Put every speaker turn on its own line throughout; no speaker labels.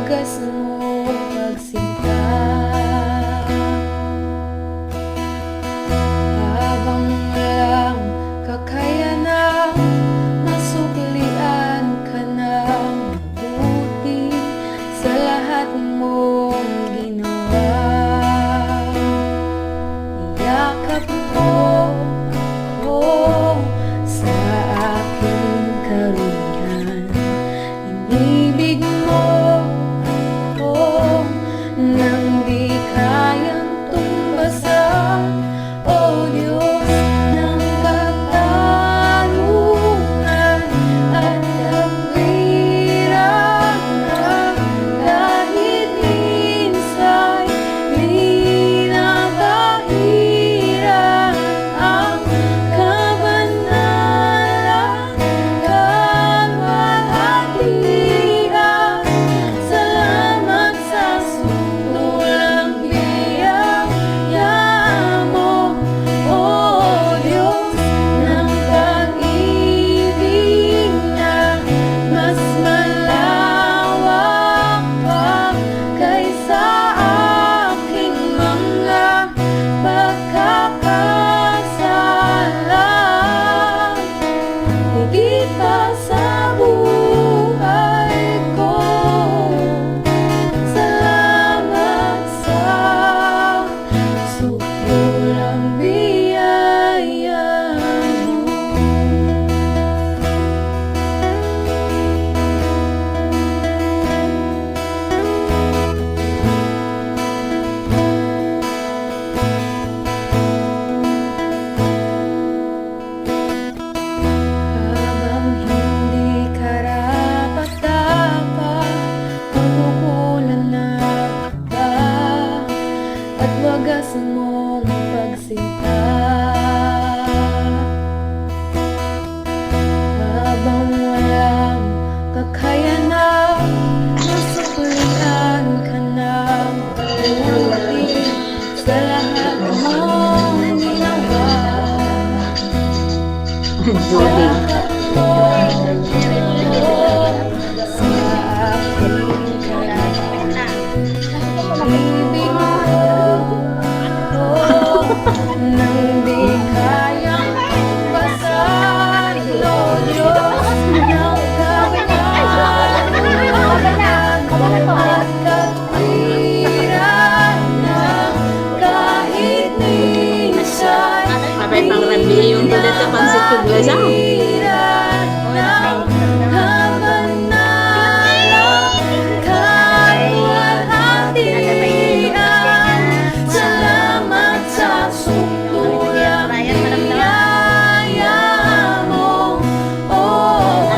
wagas mo pagsinta. Habang walang kakayanan, masuklian ka ng mabuti sa lahat mong ginawa. Iyakap mo ako sa aking karumihan. Inibig mo ako nang di kayang tumbasan. O Diyos ng katarungan at kapwirangan, kahit minsa'y di nakahiran ang kabanalan, kalwalhatian. Salamat sa sukulang biyaya mo, O Diyos ng pag-ibig na mas malawak pa kaysa aking mga pagkakasala. Higit pa sa buhay ko, salamat sa sukulang biyaya mo. Habang hindi karapat-dapat, tungkulan na ba at wagas mong pagsinta. Habang walang kakayanan, masuklian ka ng mabuti sa lahat mong ginawa. Yakap mo sa aking karumihan. Ibig mo ako nang di kayang tumbasan. O Diyos ng katarungan at kapwirangan, kahit minsa'y
Abay pang rabi yung tulit na pansit ko gulasaw.
Salamat sa sukulang biyaya mo, O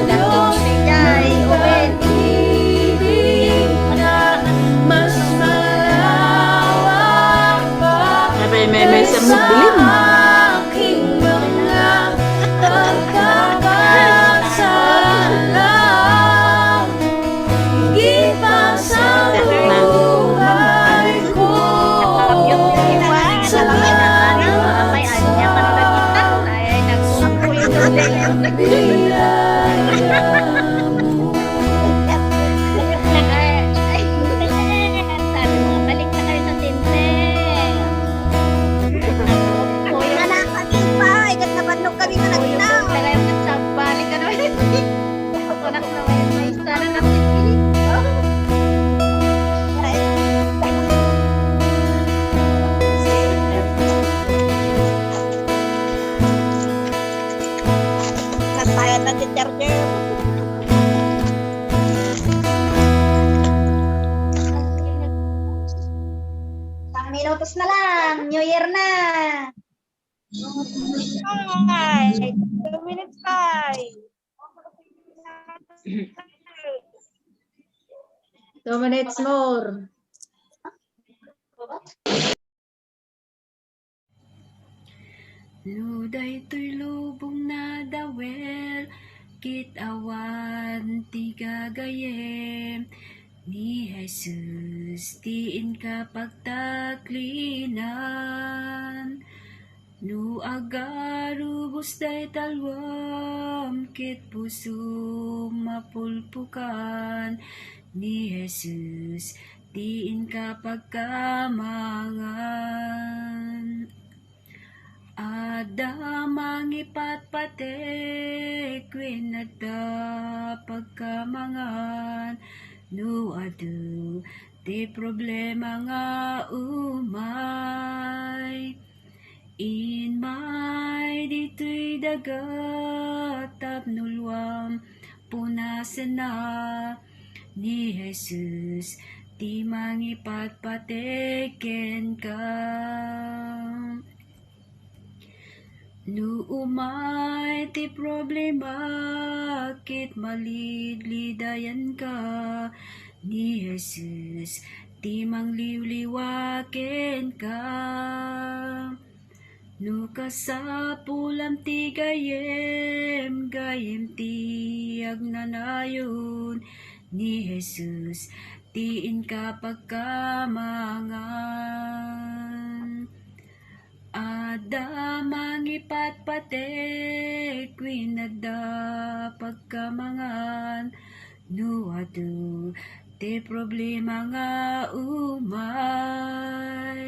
Diyos ng pag-ibig na mas malawak pa
Abay may sa
sa
mugbilin.
aking mga pagkakasala. Higit pa sa buhay ko, salamat sa sukulang biyaya mo.
Minutos na lang, New Year na. Ay, 2 minutes by.
2 minutes more.
Luday to'y lubong na dawel, kit awan ti gagayem. Ni Jesus tiin ka pagtaklinan. Nu agarubos day talwam, kit puso mapulpukan. ni Jesus, tiin ka pagkamangan. Adamang ipatpatek, winada pagkamangan, no adu, ti problema nga umay. In may dito'y dagat, tapnulwam, punasan na, ni Jesus, ti mangipatpateken ka. No umay ti problema, kit malidlidayan ka, ni Jesus, ti mangliwliwaken ka. No kasapulam ti gayem, gayem ti agnanayon, ni Jesus, tiin ka pagkamangan. Adamang ipatpatek, winada pagkamangan, no adu, ti problema nga umay.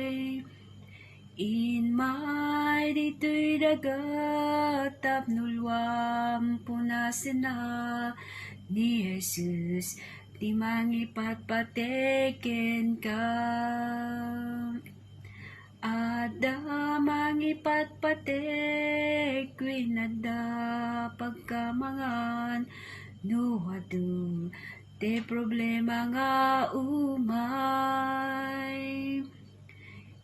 In may dito'y dagat, tapnulwam, punasan na, ni Jesus, ti mangipatpateken ka. Adamang ipatpatek, winada pagkamangan, no adu, ti problema nga umay.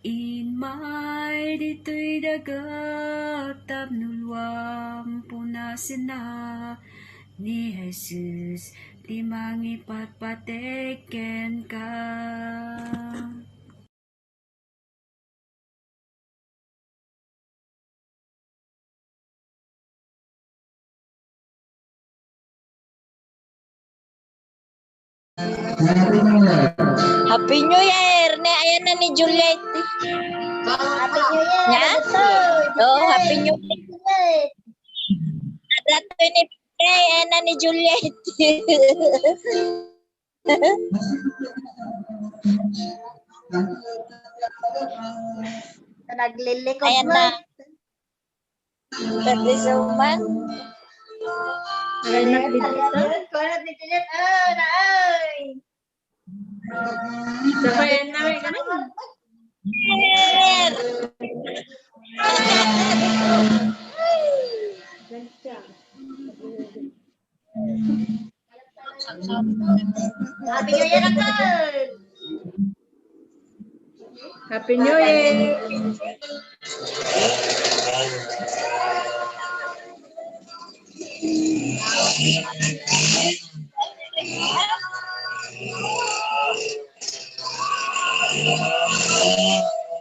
In may dito'y dagat, tapnulwam, punasan na, ni Jesus, ti mangipatpateken ka.
Happy New Year! Ayan na ni Juliet. Happy New Year! Nya? Oh, Happy New Year! Rato ni Pray, ayan na ni Juliet.
Naglilikod
Ayan na. Tati Suman.
Anak dito.
Kuanat ni Juliet. Oh, naay!
Sabayan namin ka na.
Year! Happy New Year agad!
Happy New Year!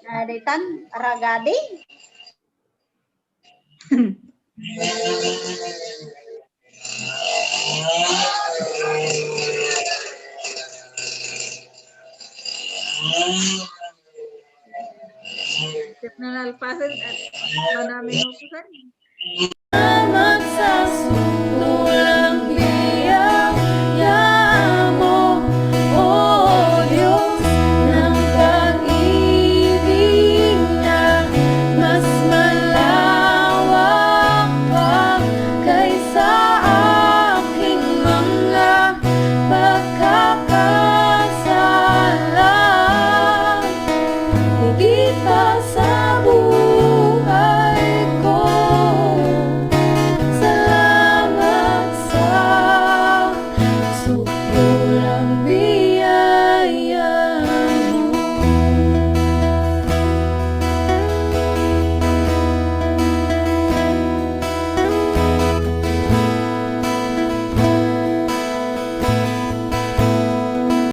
Naditan, ragadi.
Sip na lalpasan at manaming upusan.
Salamat sa